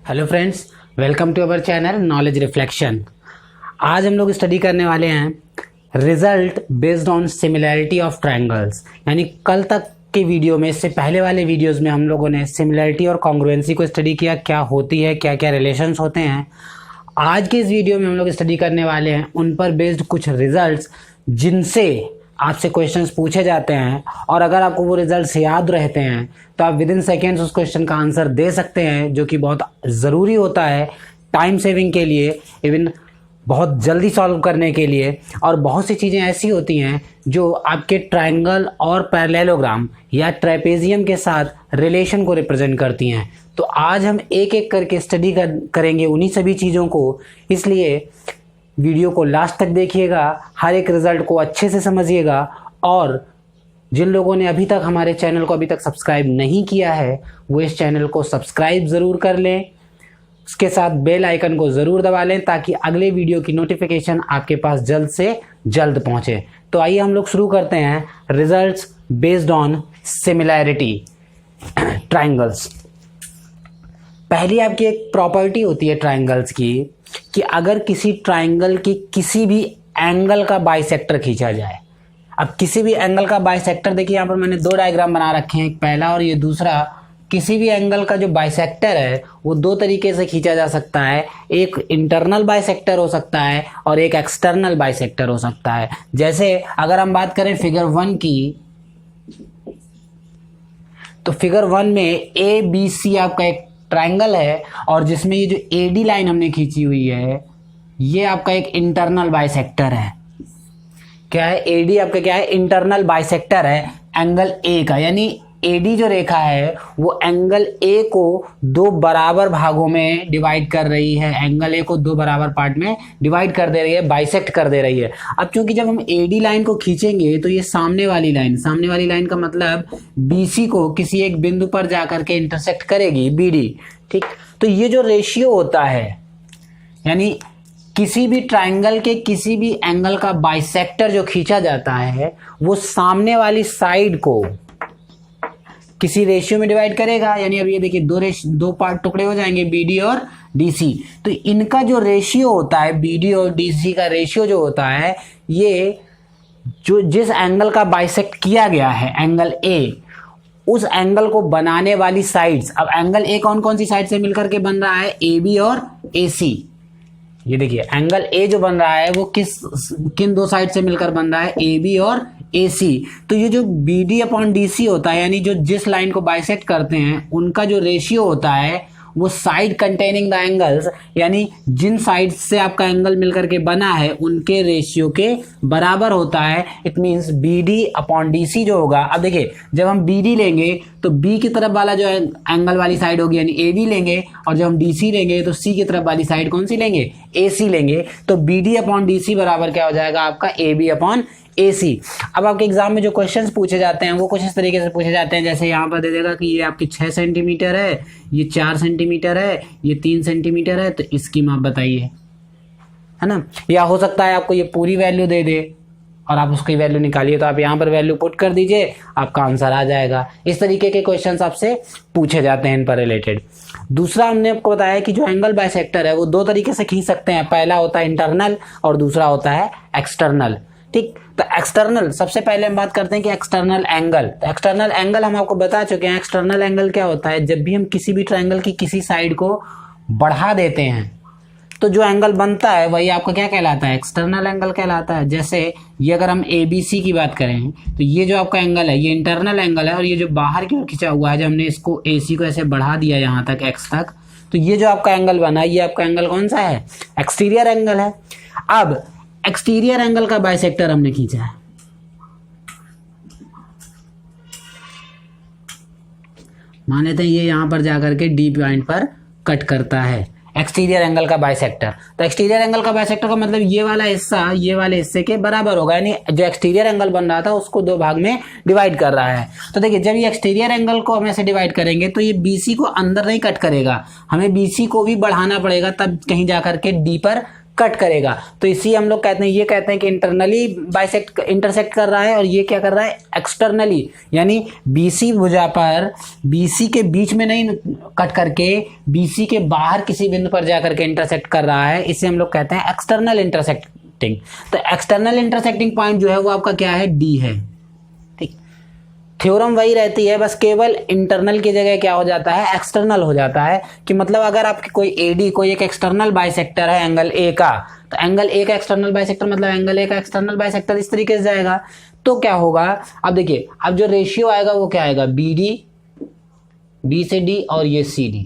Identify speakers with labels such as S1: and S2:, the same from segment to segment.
S1: Hello friends, welcome to our channel knowledge reflection. आज हम लोग स्टडी करने वाले हैं result based on similarity of triangles. यानी कल तक के वीडियो में, इससे पहले वाले वीडियोस में हम लोगों ने सिमिलैरिटी और कॉन्ग्रुएंसी को स्टडी किया, क्या होती है, क्या क्या रिलेशंस होते हैं। आज के इस वीडियो में हम लोग स्टडी करने वाले हैं उन पर बेस्ड कुछ रिजल्ट्स जिनसे आपसे क्वेश्चंस पूछे जाते हैं, और अगर आपको वो रिजल्ट्स याद रहते हैं तो आप विद इन सेकेंड्स उस क्वेश्चन का आंसर दे सकते हैं, जो कि बहुत ज़रूरी होता है टाइम सेविंग के लिए, इवन बहुत जल्दी सॉल्व करने के लिए। और बहुत सी चीज़ें ऐसी होती हैं जो आपके ट्रायंगल और पैरेललोग्राम या ट्रेपेजियम के साथ रिलेशन को रिप्रेजेंट करती हैं। तो आज हम एक एक करके स्टडी करेंगे उन्हीं सभी चीज़ों को, इसलिए वीडियो को लास्ट तक देखिएगा, हर एक रिजल्ट को अच्छे से समझिएगा। और जिन लोगों ने अभी तक हमारे चैनल को अभी तक सब्सक्राइब नहीं किया है वो इस चैनल को सब्सक्राइब ज़रूर कर लें, उसके साथ बेल आइकन को ज़रूर दबा लें ताकि अगले वीडियो की नोटिफिकेशन आपके पास जल्द से जल्द पहुंचे। तो आइए हम लोग शुरू करते हैं results based on similarity triangles. पहली आपकी एक प्रॉपर्टी होती है ट्रायंगल्स की कि अगर किसी ट्रायंगल की किसी भी एंगल का बाइसेक्टर खींचा जाए। अब किसी भी एंगल का बाइसेक्टर, देखिए यहाँ पर मैंने दो डायग्राम बना रखे हैं, एक पहला और ये दूसरा। किसी भी एंगल का जो बाइसेक्टर है वो दो तरीके से खींचा जा सकता है, एक इंटरनल बाइसेक्टर हो सकता है और एक एक्सटर्नल बाइसेक्टर हो सकता है। जैसे अगर हम बात करें फिगर 1 की, तो फिगर 1 में ABC आपका एक ट्रायंगल है और जिसमें ये जो AD लाइन हमने खींची हुई है ये आपका एक इंटरनल बाइसेक्टर है। क्या है? AD आपका क्या है? इंटरनल बाइसेक्टर है एंगल A का। यानी AD जो रेखा है वो एंगल A को दो बराबर भागों में डिवाइड कर रही है, एंगल A को दो बराबर पार्ट में डिवाइड कर दे रही है, बाइसेक्ट कर दे रही है। अब क्योंकि जब हम AD लाइन को खींचेंगे तो ये सामने वाली लाइन का मतलब BC को किसी एक बिंदु पर जाकर के इंटरसेक्ट करेगी, BD। ठीक, तो ये जो रेशियो होता है, यानी किसी भी ट्रायंगल के किसी भी एंगल का बाइसेक्टर जो खींचा जाता है वो सामने वाली साइड को किसी रेशियो में डिवाइड करेगा। यानी अब ये देखिए दो पार्ट टुकड़े हो जाएंगे, BD और DC। तो इनका जो रेशियो होता है, BD और DC का रेशियो जो होता है, ये जो जिस एंगल का बाइसेक्ट किया गया है एंगल A, उस एंगल को बनाने वाली साइड्स। अब एंगल A कौन कौन सी साइड से मिलकर के बन रहा है? AB और AC। ये देखिए एंगल A जो बन रहा है वो किन दो साइड से मिलकर बन रहा है? AB और AC। तो ये जो BD अपॉन DC होता है, यानी जो जिस लाइन को बाइसेक्ट करते हैं उनका जो रेशियो होता है वो साइड कंटेनिंग द एंगल्स, यानी जिन साइड से आपका एंगल मिलकर के बना है उनके रेशियो के बराबर होता है। It means BD upon DC जो होगा। अब देखिए जब हम BD लेंगे तो B की तरफ वाला जो एंगल वाली साइड होगी यानी AB लेंगे, और जब हम DC लेंगे तो C की तरफ वाली साइड कौन सी लेंगे? AC लेंगे। तो BD अपॉन DC बराबर क्या हो जाएगा आपका? AB upon AC। अब आपके एग्जाम में जो क्वेश्चंस पूछे जाते हैं वो कुछ इस तरीके से पूछे जाते हैं, जैसे यहाँ पर दे देगा कि ये आपकी 6 सेंटीमीटर है, ये 4 सेंटीमीटर है, ये 3 सेंटीमीटर है, तो इसकी माप बताइए, है ना। या हो सकता है आपको ये पूरी वैल्यू दे दे और आप उसकी वैल्यू निकालिए, तो आप यहाँ पर वैल्यू पुट कर दीजिए, आपका आंसर आ जाएगा। इस तरीके के क्वेश्चंस आपसे पूछे जाते हैं इन पर रिलेटेड। दूसरा हमने आपको बताया कि जो एंगल बाइसेक्टर है वो दो तरीके से खींच सकते हैं, पहला होता है इंटरनल और दूसरा होता है एक्सटर्नल। ठीक, तो एक्सटर्नल, सबसे पहले हम बात करते हैं कि एक्सटर्नल एंगल। तो एक्सटर्नल एंगल हम आपको बता चुके हैं। एक्सटर्नल एंगल क्या होता है? जब भी हम किसी भी ट्रायंगल की किसी साइड को बढ़ा देते हैं तो जो एंगल बनता है वही आपका क्या कहलाता है? एक्सटर्नल एंगल कहलाता है। जैसे ये अगर हम ABC की बात करें तो ये जो आपका एंगल है ये इंटरनल एंगल है, और ये जो बाहर की ओर खिंचा हुआ है, जब हमने इसको AC को ऐसे बढ़ा दिया यहाँ तक X तक, तो ये जो आपका एंगल बना ये आपका एंगल कौन सा है? एक्सटीरियर एंगल है। अब एक्सटीरियर एंगल का बाइसेक्टर हमने खींचा है, मान लेते हैं ये यहां पर जाकर के D पॉइंट पर कट करता है एक्सटीरियर एंगल का बाइसेक्टर। तो एक्सटीरियर एंगल का बाइसेक्टर का मतलब ये वाला हिस्सा ये वाले हिस्से के बराबर होगा, यानी जो एक्सटीरियर एंगल बन रहा था उसको दो भाग में डिवाइड कर रहा है। तो देखिए जब ये एक्सटीरियर एंगल को हम ऐसे डिवाइड करेंगे तो ये BC को अंदर नहीं कट करेगा, हमें BC को भी बढ़ाना पड़ेगा, तब कहीं जाकर के D पर कट करेगा। तो इसी हम लोग कहते हैं, ये कहते हैं कि इंटरनली इंटरसेक्ट कर रहा है, और ये क्या कर रहा है, एक्सटर्नली, यानी BC भुजा पर BC के बीच में नहीं कट करके BC के बाहर किसी बिंदु पर जाकर के इंटरसेक्ट कर रहा है, इसे हम लोग कहते हैं एक्सटर्नल इंटरसेक्टिंग। तो एक्सटर्नल इंटरसेक्टिंग पॉइंट जो है वो आपका क्या है, D है। ठीक, थ्योरम वही रहती है, बस केवल इंटरनल की जगह क्या हो जाता है, एक्सटर्नल हो जाता है। कि मतलब अगर आपकी कोई AD कोई एक एक्सटर्नल बाइसेक्टर है एंगल A का, तो एंगल A का एक्सटर्नल बाइसेक्टर मतलब एंगल A का एक्सटर्नल बाइसेक्टर इस तरीके से जाएगा। तो क्या होगा, अब देखिए, अब जो रेशियो आएगा वो क्या आएगा, BD, B से D और ये CD,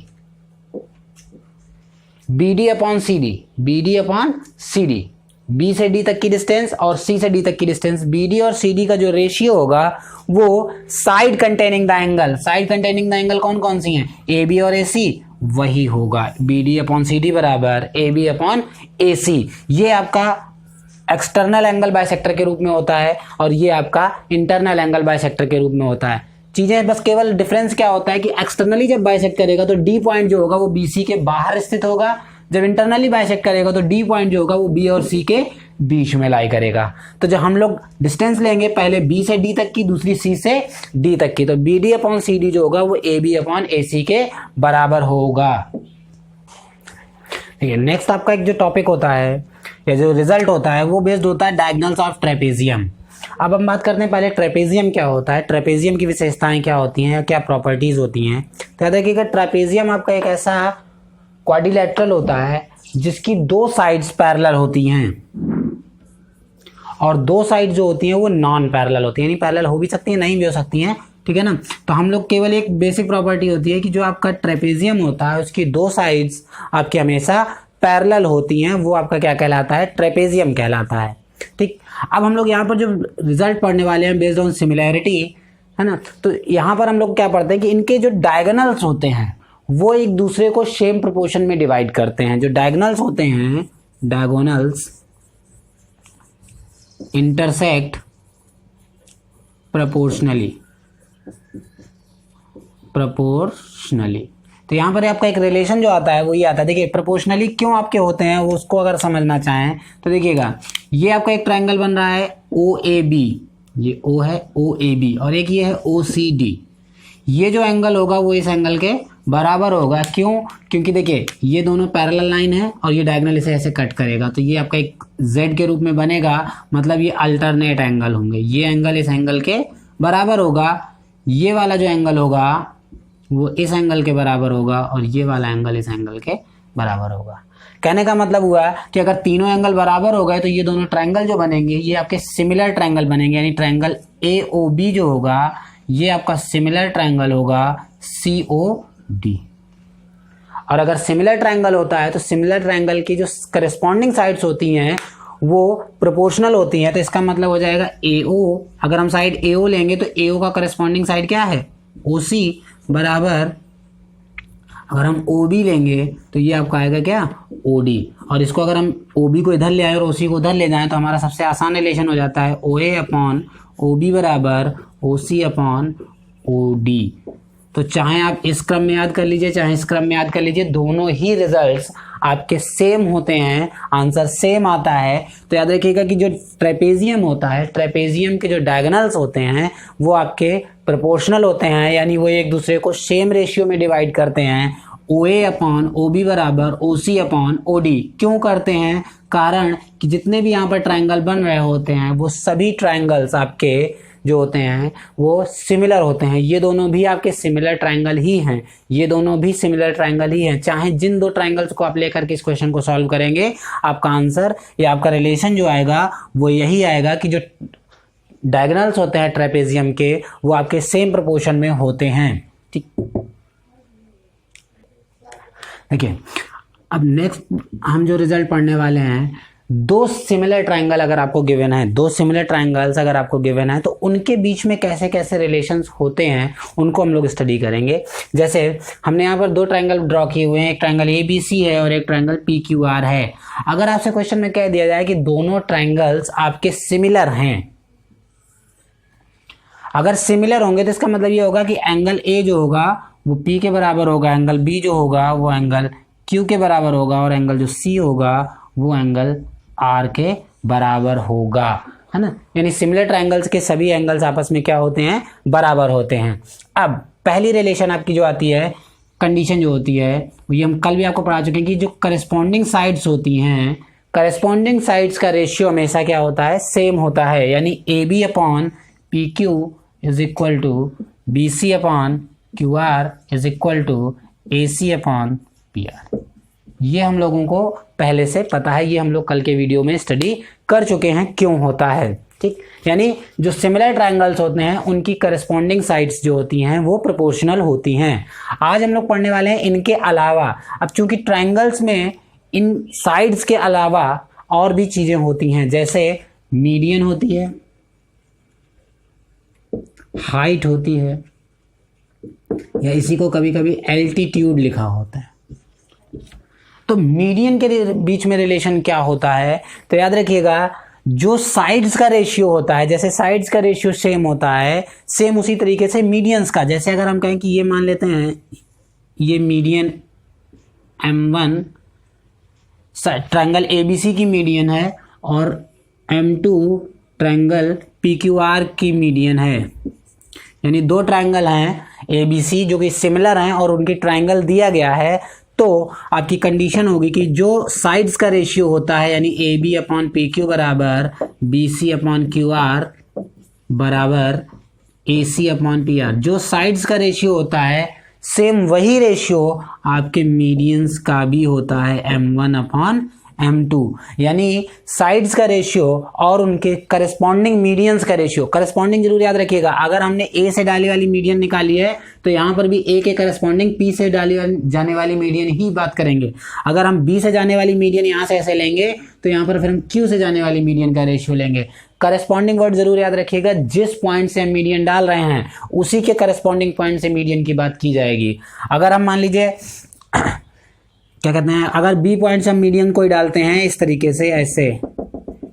S1: BD upon CD, BD upon CD, B से D तक की डिस्टेंस और C से D तक की डिस्टेंस, BD और CD का जो रेशियो होगा वो side containing the angle, side containing the angle कौन कौन सी हैं, AB और AC, वही होगा BD अपॉन CD बराबर AB अपॉन AC। ये आपका एक्सटर्नल एंगल बाइसेक्टर के रूप में होता है, और ये आपका इंटरनल एंगल बाइसेक्टर के रूप में होता है। चीजें बस केवल डिफरेंस क्या होता है कि एक्सटर्नली जब बाइसेक्ट करेगा तो D पॉइंट जो होगा वो BC के बाहर स्थित होगा, जब इंटरनली बाइसेक्ट करेगा तो D पॉइंट जो होगा वो B और C के बीच में लाई करेगा। तो जब हम लोग डिस्टेंस लेंगे, पहले B से D तक की, दूसरी C से D तक की, तो BD अपॉन CD जो होगा वो AB अपॉन AC के बराबर होगा। ठीक है, नेक्स्ट आपका एक जो टॉपिक होता है या जो रिजल्ट होता है वो बेस्ड होता है डायगोनल्स ऑफ ट्रेपेजियम। अब हम बात करते हैं पहले ट्रेपेजियम क्या होता है, ट्रेपेजियम की विशेषताएं क्या होती हैं, क्या प्रॉपर्टीज होती हैं। तो याद रखिएगा, ट्रेपेजियम आपका एक ऐसा क्वाड्रिलेटरल होता है जिसकी दो साइड्स पैरेलल होती हैं, और दो साइड जो होती हैं वो नॉन पैरेलल होती हैं, यानी पैरेलल हो भी सकती हैं, नहीं भी हो सकती हैं। ठीक है ना। तो हम लोग केवल एक बेसिक प्रॉपर्टी होती है कि जो आपका ट्रेपेजियम होता है उसकी दो साइड्स आपकी हमेशा पैरेलल होती हैं, वो आपका क्या कहलाता है, ट्रेपेजियम कहलाता है। ठीक, अब हम लोग यहाँ पर जो रिजल्ट पढ़ने वाले हैं बेस्ड ऑन सिमिलैरिटी, है ना, तो यहाँ पर हम लोग क्या पढ़ते हैं कि इनके जो डायगोनल्स होते हैं वो एक दूसरे को सेम प्रोपोर्शन में डिवाइड करते हैं। जो डायगोनल्स होते हैं, डायगोनल्स इंटरसेक्ट प्रोपोर्शनली, तो यहाँ पर आपका एक रिलेशन जो आता है वो ये आता है। देखिए प्रोपोर्शनली क्यों आपके होते हैं वो उसको अगर समझना चाहें तो देखिएगा, ये आपका एक ट्रायंगल बन रहा है OAB, ये O है OAB, और एक ये है OCD। ये जो एंगल होगा वो इस एंगल के बराबर होगा। क्यों? क्योंकि देखिए ये दोनों पैरेलल लाइन है और ये डायगोनल इसे ऐसे कट करेगा, तो ये आपका एक Z के रूप में बनेगा, मतलब ये अल्टरनेट एंगल होंगे। ये एंगल इस एंगल के बराबर होगा, ये वाला जो एंगल होगा वो इस एंगल के बराबर होगा, और ये वाला एंगल इस एंगल के बराबर होगा। कहने का मतलब हुआ कि अगर तीनों एंगल बराबर हो गए तो ये दोनों ट्रायंगल जो बनेंगे ये आपके सिमिलर ट्रायंगल बनेंगे, यानी ट्रायंगल AOB जो होगा ये आपका सिमिलर ट्रायंगल होगा COD। और अगर सिमिलर ट्रायंगल होता है तो सिमिलर ट्रायंगल की जो करस्पॉन्डिंग साइड्स होती हैं वो प्रोपोर्शनल होती हैं, तो इसका मतलब हो जाएगा AO। अगर हम साइड AO लेंगे तो AO का करस्पॉन्डिंग साइड क्या है, OC बराबर, अगर हम OB लेंगे तो ये आपका आएगा क्या, OD। और इसको अगर हम OB को इधर ले आए और OC को उधर ले जाएं तो हमारा सबसे आसान रिलेशन हो जाता है OA अपॉन OB बराबर OC अपॉन OD। तो चाहे आप इस क्रम में याद कर लीजिए चाहे इस क्रम में याद कर लीजिए, दोनों ही रिजल्ट्स आपके सेम होते हैं, आंसर सेम आता है। तो याद रखिएगा कि जो ट्रेपेजियम होता है, ट्रेपेजियम के जो डायगोनल्स होते हैं वो आपके प्रोपोर्शनल होते हैं, यानी वो एक दूसरे को सेम रेशियो में डिवाइड करते हैं। OA अपॉन OB बराबर OC अपॉन OD क्यों करते हैं? कारण कि जितने भी यहाँ पर ट्रायंगल बन रहे होते हैं वो सभी ट्रायंगल्स आपके जो होते हैं वो सिमिलर होते हैं। ये दोनों भी आपके सिमिलर ट्रायंगल ही हैं, ये दोनों भी सिमिलर ट्रायंगल ही हैं। चाहे जिन दो ट्रायंगल्स को आप लेकर के इस क्वेश्चन को सॉल्व करेंगे, आपका आंसर या आपका रिलेशन जो आएगा वो यही आएगा कि जो डायगोनल्स होते हैं ट्रेपेजियम के वो आपके सेम प्रोपोर्शन में होते हैं। ठीक, देखिए अब नेक्स्ट हम जो रिजल्ट पढ़ने वाले हैं, दो सिमिलर ट्रायंगल अगर आपको गिवन है, दो सिमिलर ट्रायंगल्स अगर आपको गिवन है तो उनके बीच में कैसे कैसे रिलेशंस होते हैं उनको हम लोग स्टडी करेंगे। जैसे हमने यहाँ पर दो ट्रायंगल ड्रॉ किए हुए हैं, एक ट्रायंगल ABC है और एक ट्रायंगल PQR है। अगर आपसे क्वेश्चन में कह दिया जाए कि दोनों ट्रायंगल्स आपके सिमिलर हैं, अगर सिमिलर होंगे तो इसका मतलब ये होगा कि एंगल A जो होगा वो P के बराबर होगा, एंगल B जो होगा वो एंगल Q के बराबर होगा, और एंगल जो C होगा वो एंगल आर के बराबर होगा, है ना। यानी सिमिलर ट्रायंगल्स के सभी एंगल्स आपस में क्या होते हैं, बराबर होते हैं। अब पहली रिलेशन आपकी जो आती है, कंडीशन जो होती है, ये हम कल भी आपको पढ़ा चुके हैं कि जो करस्पॉन्डिंग साइड्स होती हैं, करस्पॉन्डिंग साइड्स का रेशियो हमेशा क्या होता है, सेम होता है। यानी A B upon P Q is equal to B C upon Q R is equal to A C upon P R. ये हम लोगों को पहले से पता है, ये हम लोग कल के वीडियो में स्टडी कर चुके हैं क्यों होता है, ठीक। यानी जो सिमिलर ट्रायंगल्स होते हैं उनकी करस्पॉन्डिंग साइड्स जो होती हैं वो प्रोपोर्शनल होती हैं। आज हम लोग पढ़ने वाले हैं इनके अलावा। अब चूंकि ट्रायंगल्स में इन साइड्स के अलावा और भी चीजें होती हैं, जैसे मीडियन होती है, हाइट होती है, या इसी को कभी कभी एल्टीट्यूड लिखा होता है। तो मीडियन के बीच में रिलेशन क्या होता है, तो याद रखिएगा जो साइड्स का रेशियो होता है, जैसे साइड्स का रेशियो सेम होता है, सेम उसी तरीके से मीडियंस का। जैसे अगर हम कहें कि ये मान लेते हैं ये मीडियन M1 ट्रायंगल ABC की मीडियन है और M2 ट्रायंगल PQR की मीडियन है। यानी दो ट्रायंगल हैं ABC जो कि सिमिलर हैं और उनकी ट्रायंगल दिया गया है, तो आपकी कंडीशन होगी कि जो साइड्स का रेशियो होता है, यानी A B upon P Q बराबर B C upon Q R बराबर A C upon P R, जो साइड्स का रेशियो होता है सेम वही रेशियो आपके मीडियंस का भी होता है, M1 अपॉन M2। यानी साइड्स का रेशियो और उनके करस्पॉन्डिंग मीडियंस का रेशियो, करस्पॉन्डिंग जरूर याद रखिएगा। अगर हमने A से डाली वाली मीडियन निकाली है तो यहाँ पर भी A के करस्पॉन्डिंग P से डाली जाने वाली मीडियन ही बात करेंगे। अगर हम B से जाने वाली मीडियन यहाँ से ऐसे लेंगे तो यहाँ पर फिर हम Q से जाने वाली मीडियन का रेशियो लेंगे। करस्पॉन्डिंग वर्ड जरूर याद रखिएगा, जिस पॉइंट से हम मीडियन डाल रहे हैं उसी के करस्पॉन्डिंग पॉइंट से मीडियन की बात की जाएगी। अगर हम मान लीजिए क्या कहते हैं, अगर बी पॉइंट से हम मीडियन कोई डालते हैं इस तरीके से ऐसे,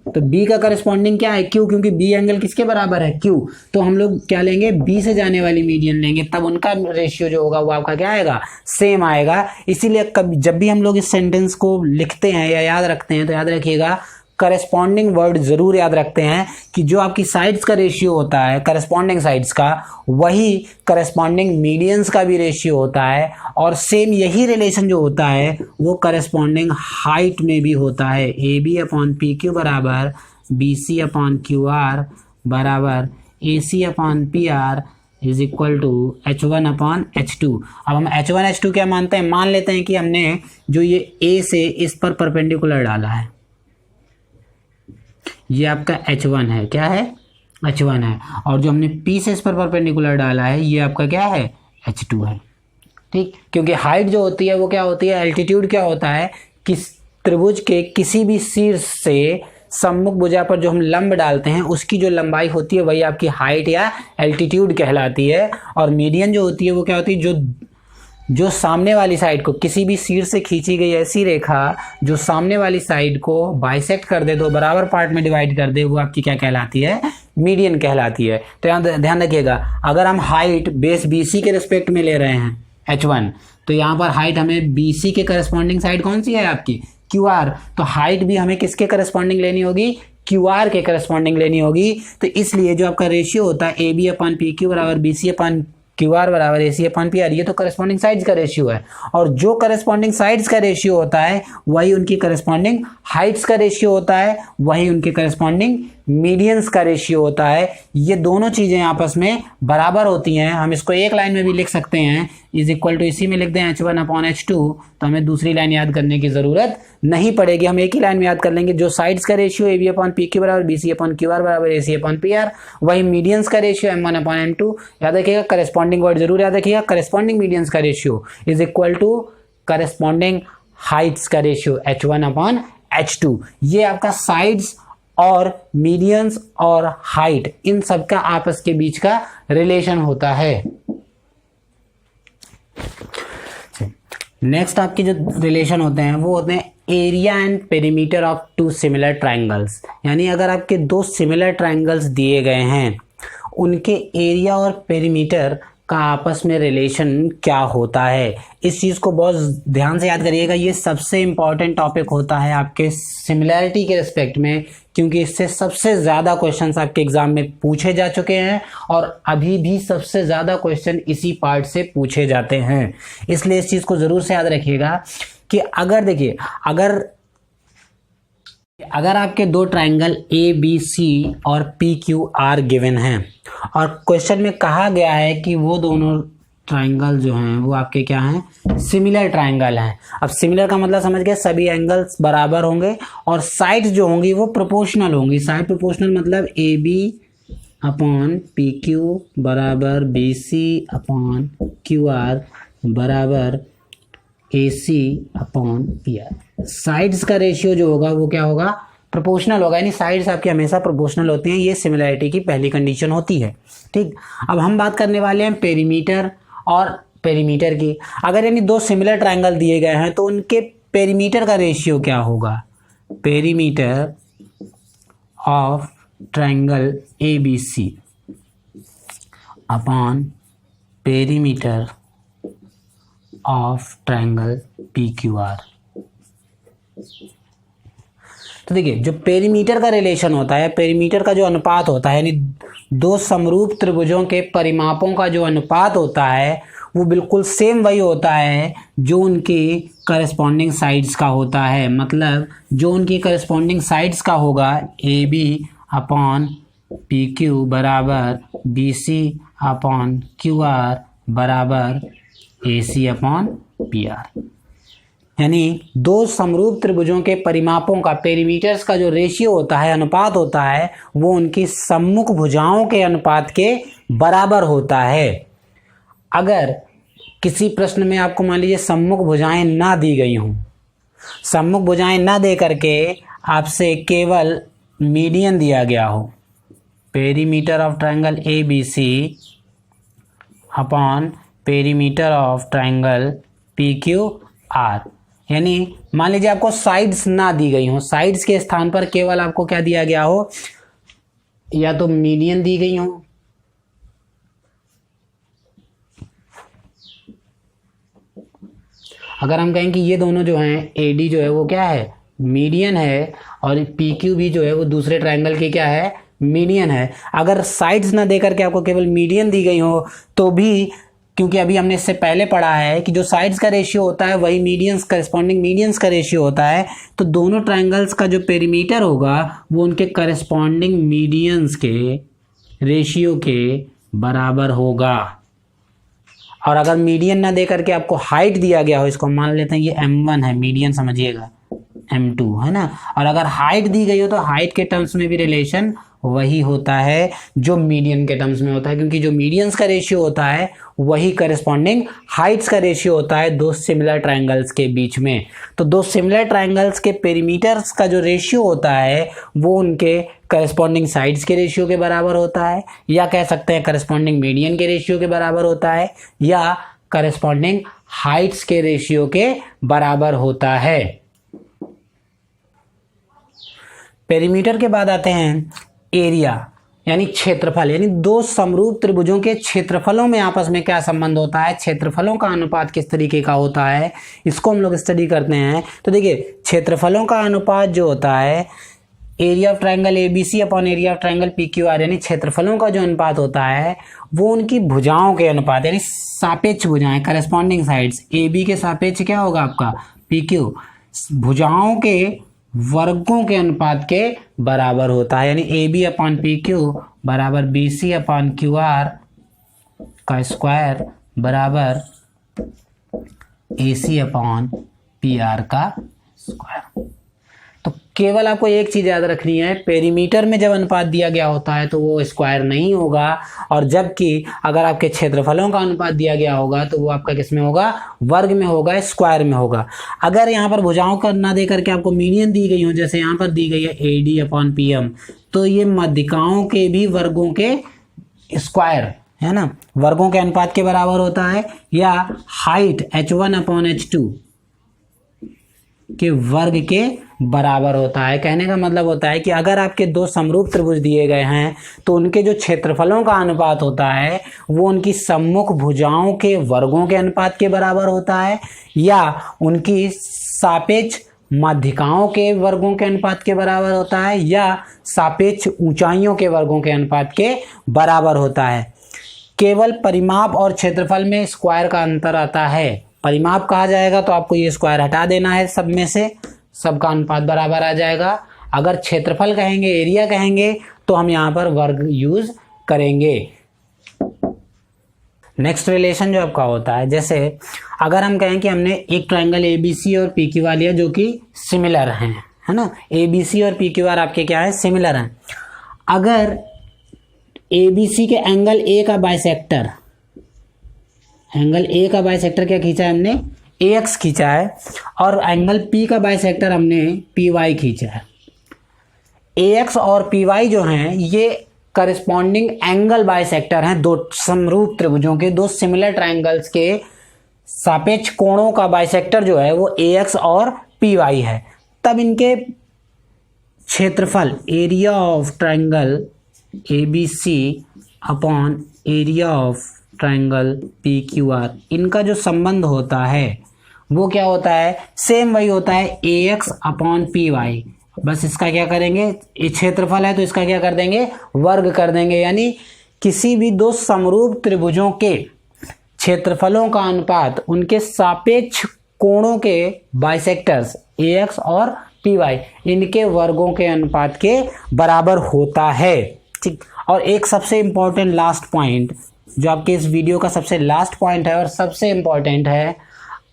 S1: तो बी का करस्पॉन्डिंग क्या है, क्यू, क्योंकि बी एंगल किसके बराबर है, क्यू। तो हम लोग क्या लेंगे, बी से जाने वाली मीडियन लेंगे, तब उनका रेशियो जो होगा वो आपका क्या आएगा, सेम आएगा। इसीलिए कभी जब भी हम लोग इस सेंटेंस को लिखते हैं या याद रखते हैं तो याद रखिएगा करस्पॉन्डिंग वर्ड जरूर याद रखते हैं कि जो आपकी साइड्स का रेशियो होता है करस्पॉन्डिंग साइड्स का, वही करस्पॉन्डिंग मीडियंस का भी रेशियो होता है। और सेम यही रिलेशन जो होता है वो करस्पॉन्डिंग हाइट में भी होता है। A B upon P Q बराबर B C upon Q R बराबर A C upon P R is equal to H1 upon H2। अब हम H1 H2 क्या मानते हैं, मान लेते हैं कि हमने जो ये A से इस पर परपेंडिकुलर डाला है, ये आपका H1 है, क्या है, H1 है, और जो हमने P से इस पर परपेंडिकुलर डाला है ये आपका क्या है, H2 है, ठीक। क्योंकि हाइट जो होती है वो क्या होती है, एल्टीट्यूड क्या होता है, किस त्रिभुज के किसी भी शीर्ष से सम्मुख भुजा पर जो हम लंब डालते हैं उसकी जो लंबाई होती है वही आपकी हाइट या एल्टीट्यूड कहलाती है। और मीडियन जो होती है वो क्या होती है, जो सामने वाली साइड को, किसी भी शीर्ष से खींची गई ऐसी रेखा जो सामने वाली साइड को बाइसेक्ट कर दे, दो बराबर पार्ट में डिवाइड कर दे, वो आपकी क्या कहलाती है, मीडियन कहलाती है। तो यहाँ ध्यान रखिएगा, अगर हम हाइट बेस BC के रिस्पेक्ट में ले रहे हैं H1, तो यहाँ पर हाइट हमें BC के करस्पॉन्डिंग साइड कौन सी है आपकी, QR। तो हाइट भी हमें किसके करस्पॉन्डिंग लेनी होगी, QR के करस्पॉन्डिंग लेनी होगी। तो इसलिए जो आपका रेशियो होता है AB अपॉन PQ बराबर BC अपॉन QR बराबर AC अपॉन PR, ये तो करस्पॉन्डिंग साइड्स का रेशियो है। और जो करस्पॉन्डिंग साइड्स का रेशियो होता है वही उनकी करस्पॉन्डिंग हाइट्स का रेशियो होता है, वही उनके करस्पॉन्डिंग मीडियंस का रेशियो होता है। ये दोनों चीजें आपस में बराबर होती हैं। हम इसको एक लाइन में भी लिख सकते हैं, इज इक्वल टू, इसी में लिख दें H1 अपॉन H2, तो हमें दूसरी लाइन याद करने की जरूरत नहीं पड़ेगी, हम एक ही लाइन में याद कर लेंगे। जो साइड्स का रेशियो AB अपॉन PQ बराबर BC अपॉन QR बराबर AC अपॉन PR, वही मीडियंस का रेशियो M1 अपॉन M2। याद रखिएगा, करस्पॉन्डिंग वर्ड जरूर याद रखिएगा, करस्पॉन्डिंग मीडियंस का ratio is equal to corresponding heights का रेशियो H1 अपॉन H2। ये आपका साइड्स और मीडियंस और हाइट, इन सब का आपस के बीच का रिलेशन होता है। नेक्स्ट आपके जो रिलेशन होते हैं वो होते हैं area and perimeter of two similar triangles. यानी अगर आपके दो सिमिलर ट्रायंगल्स दिए गए हैं, उनके एरिया और पेरीमीटर का आपस में रिलेशन क्या होता है। इस चीज़ को बहुत ध्यान से याद करिएगा, ये सबसे इम्पॉर्टेंट टॉपिक होता है आपके सिमिलैरिटी के रिस्पेक्ट में, क्योंकि इससे सबसे ज़्यादा क्वेश्चंस आपके एग्जाम में पूछे जा चुके हैं और अभी भी सबसे ज़्यादा क्वेश्चन इसी पार्ट से पूछे जाते हैं। इसलिए इस चीज़ को ज़रूर से याद रखिएगा कि अगर देखिए अगर आपके दो ट्राइंगल ए बी सी और पी क्यू आर गिवन हैं और क्वेश्चन में कहा गया है कि वो दोनों ट्राइंगल जो हैं वो आपके क्या हैं, सिमिलर ट्राइंगल हैं। अब सिमिलर का मतलब समझ गए, सभी एंगल्स बराबर होंगे और साइड्स जो होंगी वो प्रोपोर्शनल होंगी। साइड प्रोपोर्शनल मतलब A B upon P Q बराबर B C upon Q R बराबर A C upon P R. Sides का रेशियो जो होगा वो क्या होगा, प्रोपोर्शनल होगा, यानी साइड्स आपकी हमेशा प्रोपोर्शनल होती हैं। ये सिमिलैरिटी की पहली कंडीशन होती है। ठीक, अब हम बात करने वाले हैं पेरीमीटर और पेरीमीटर की। अगर यानी दो सिमिलर ट्राइंगल दिए गए हैं तो उनके पेरीमीटर का रेशियो क्या होगा, perimeter of triangle A B C upon perimeter of triangle P Q R. तो देखिए जो पेरीमीटर का रिलेशन होता है, पेरीमीटर का जो अनुपात होता है, यानी दो समरूप त्रिभुजों के परिमापों का जो अनुपात होता है वो बिल्कुल सेम वही होता है जो उनकी करस्पॉन्डिंग साइड्स का होता है। मतलब जो उनकी करस्पॉन्डिंग साइड्स का होगा, A B upon P Q बराबर B C upon Q R बराबर A C upon P R. यानी दो समरूप त्रिभुजों के परिमापों का, पेरीमीटर्स का जो रेशियो होता है, अनुपात होता है, वो उनकी सम्मुख भुजाओं के अनुपात के बराबर होता है। अगर किसी प्रश्न में आपको मान लीजिए सम्मुख भुजाएं ना दी गई हों, सम्मुख भुजाएं ना दे करके आपसे केवल मीडियन दिया गया हो, perimeter of triangle A B C upon perimeter of triangle P Q R, यानी मान लीजिए आपको साइड्स ना दी गई हो, साइड्स के स्थान पर केवल आपको क्या दिया गया हो, या तो मीडियन दी गई हो अगर हम कहें कि ये दोनों जो हैं, ए डी जो है वो क्या है, मीडियन है, और पी क्यू भी जो है वो दूसरे ट्राइंगल की क्या है, मीडियन है। अगर साइड्स ना देकर के आपको केवल मीडियन दी गई हो तो भी, क्योंकि अभी हमने इससे पहले पढ़ा है कि जो साइड्स का रेशियो होता है वही मीडियंस, करस्पॉन्डिंग मीडियंस का रेशियो होता है, तो दोनों ट्राइंगल्स का जो पेरीमीटर होगा वो उनके करस्पॉन्डिंग मीडियंस के रेशियो के बराबर होगा। और अगर मीडियन ना दे करके आपको हाइट दिया गया हो, इसको मान लेते हैं ये m1 है, मीडियन समझिएगा, m2 है ना, और अगर हाइट दी गई हो तो हाइट के टर्म्स में भी रिलेशन वही होता है जो मीडियन के टर्म्स में होता है, क्योंकि जो मीडियंस का रेशियो होता है वही करस्पॉन्डिंग हाइट्स का रेशियो होता है दो सिमिलर ट्राइंगल्स के बीच में। तो दो सिमिलर ट्राइंगल्स के पेरीमीटर्स का जो रेशियो होता है वो उनके करस्पॉन्डिंग साइड्स के रेशियो के बराबर होता है, या कह सकते हैं करस्पॉन्डिंग मीडियन के रेशियो के बराबर होता है, या करस्पॉन्डिंग हाइट्स के रेशियो के बराबर होता है। पेरीमीटर के बाद आते हैं एरिया, यानी क्षेत्रफल, यानी दो समरूप त्रिभुजों के क्षेत्रफलों में आपस में क्या संबंध होता है, क्षेत्रफलों का अनुपात किस तरीके का होता है, इसको हम लोग स्टडी करते हैं। तो देखिए क्षेत्रफलों का अनुपात जो होता है, area of triangle A B C upon area of triangle P Q R, यानी क्षेत्रफलों का जो अनुपात होता है वो उनकी भुजाओं के अनुपात, यानी सापेक्ष भुजाएं, करस्पॉन्डिंग साइड्स, ए बी के सापेक्ष क्या होगा आपका पी क्यू, भुजाओं के वर्गों के अनुपात के बराबर होता है, यानी A B upon P Q बराबर B C upon Q R का स्क्वायर बराबर A C upon P R का स्क्वायर। तो केवल आपको एक चीज याद रखनी है, पेरीमीटर में जब अनुपात दिया गया होता है तो वो स्क्वायर नहीं होगा, और जबकि अगर आपके क्षेत्रफलों का अनुपात दिया गया होगा तो वो आपका किस में होगा, वर्ग में होगा, स्क्वायर में होगा। अगर यहाँ पर भुजाओं का ना दे करके आपको मीडियन दी गई हो, जैसे यहाँ पर दी गई है A D upon P M, तो ये मध्यिकाओं के भी वर्गों के स्क्वायर है ना, वर्गों के अनुपात के बराबर होता है, या हाइट h1 अपॉन h2, के वर्ग के बराबर होता है। कहने का मतलब होता है कि अगर आपके दो समरूप त्रिभुज दिए गए हैं तो उनके जो क्षेत्रफलों का अनुपात होता है वो उनकी सम्मुख भुजाओं के वर्गों के अनुपात के बराबर होता है या उनकी सापेक्ष माध्यिकाओं के वर्गों के अनुपात के बराबर होता है या सापेक्ष ऊंचाइयों के वर्गों के अनुपात के बराबर होता है। केवल परिमाप और क्षेत्रफल में स्क्वायर का अंतर आता है। परिमाप कहा जाएगा तो आपको ये स्क्वायर हटा देना है, सब में से सबका अनुपात बराबर आ जाएगा। अगर क्षेत्रफल कहेंगे, एरिया कहेंगे, तो हम यहाँ पर वर्ग यूज करेंगे। नेक्स्ट रिलेशन जो आपका होता है, जैसे अगर हम कहें कि हमने एक ट्रायंगल ABC और PQR लिया जो कि सिमिलर हैं, है ना। ABC और PQR आपके क्या है, सिमिलर हैं। अगर ABC के एंगल A का बाइसेक्टर, एंगल A का बाइसेक्टर क्या खींचा है हमने, AX खींचा है, और एंगल P का बाइसेक्टर हमने PY खींचा है। AX और PY जो हैं ये करस्पॉन्डिंग एंगल बाइसेक्टर हैं, दो समरूप त्रिभुजों के, दो सिमिलर ट्रायंगल्स के सापेक्ष कोणों का बाइसेक्टर जो है वो AX और PY है। तब इनके क्षेत्रफल, area of triangle ABC upon area of triangle PQR, इनका जो संबंध होता है वो क्या होता है, सेम वही होता है AX अपॉन PY। बस इसका क्या करेंगे, ये क्षेत्रफल है तो इसका क्या कर देंगे, वर्ग कर देंगे। यानी किसी भी दो समरूप त्रिभुजों के क्षेत्रफलों का अनुपात उनके सापेक्ष कोणों के बाइसेक्टर्स AX और PY इनके वर्गों के अनुपात के बराबर होता है। ठीक, और एक सबसे इंपॉर्टेंट लास्ट पॉइंट जो आपके इस वीडियो का सबसे लास्ट पॉइंट है और सबसे इंपॉर्टेंट है,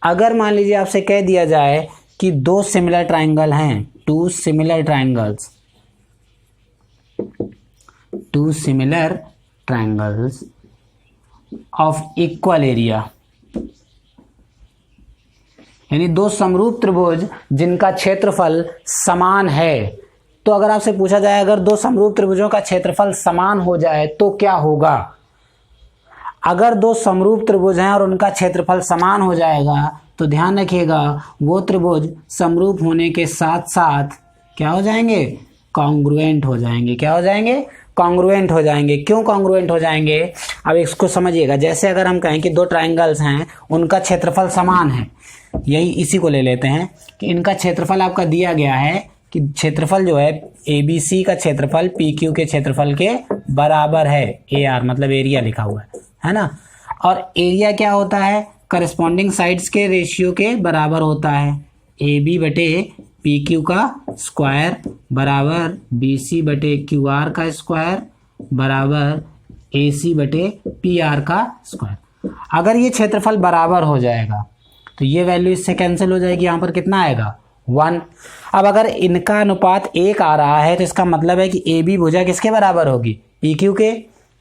S1: अगर मान लीजिए आपसे कह दिया जाए कि दो सिमिलर ट्रायंगल हैं, two similar triangles of equal area, यानी दो समरूप त्रिभुज जिनका क्षेत्रफल समान है। तो अगर आपसे पूछा जाए अगर दो समरूप त्रिभुजों का क्षेत्रफल समान हो जाए तो क्या होगा, अगर दो समरूप त्रिभुज हैं और उनका क्षेत्रफल समान हो जाएगा तो ध्यान रखिएगा वो त्रिभुज समरूप होने के साथ साथ क्या हो जाएंगे, कॉन्ग्रुएंट हो जाएंगे। क्या हो जाएंगे, कॉन्ग्रुएंट हो जाएंगे। क्यों कॉन्ग्रुएंट हो जाएंगे, अब इसको समझिएगा। जैसे अगर हम कहें कि दो ट्रायंगल्स हैं उनका क्षेत्रफल समान है, यही इसी को ले लेते हैं कि इनका क्षेत्रफल आपका दिया गया है कि क्षेत्रफल जो है ABC का क्षेत्रफल PQ के क्षेत्रफल के बराबर है, AR मतलब एरिया लिखा हुआ है ना। और एरिया क्या होता है, करस्पॉन्डिंग साइड्स के रेशियो के बराबर होता है। AB बटे PQ का स्क्वायर बराबर BC बटे QR का स्क्वायर बराबर AC बटे PR का स्क्वायर। अगर ये क्षेत्रफल बराबर हो जाएगा तो ये वैल्यू इससे कैंसिल हो जाएगी, यहाँ पर कितना आएगा, 1। अब अगर इनका अनुपात 1 आ रहा है तो इसका मतलब है कि AB भुजा किसके बराबर होगी, PQ के,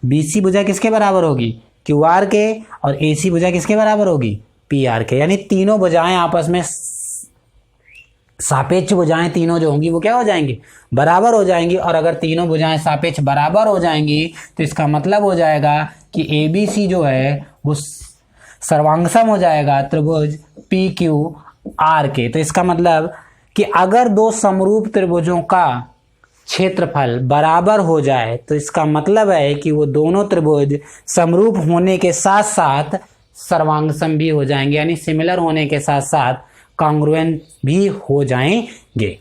S1: BC भुजा किसके बराबर होगी, QR के, और AC भुजा किसके बराबर होगी, PR के। यानी तीनों भुजाएं आपस में सापेक्ष भुजाएं तीनों जो होंगी वो क्या हो जाएंगी, बराबर हो जाएंगी। और अगर तीनों भुजाएं सापेक्ष बराबर हो जाएंगी तो इसका मतलब हो जाएगा कि ABC जो है वो सर्वांगसम हो जाएगा त्रिभुज PQR के। तो इसका मतलब कि अगर दो समरूप त्रिभुजों का क्षेत्रफल बराबर हो जाए तो इसका मतलब है कि वो दोनों त्रिभुज समरूप होने के साथ साथ सर्वांगसम भी हो जाएंगे, यानी सिमिलर होने के साथ साथ कॉन्ग्रुएंट भी हो जाएंगे।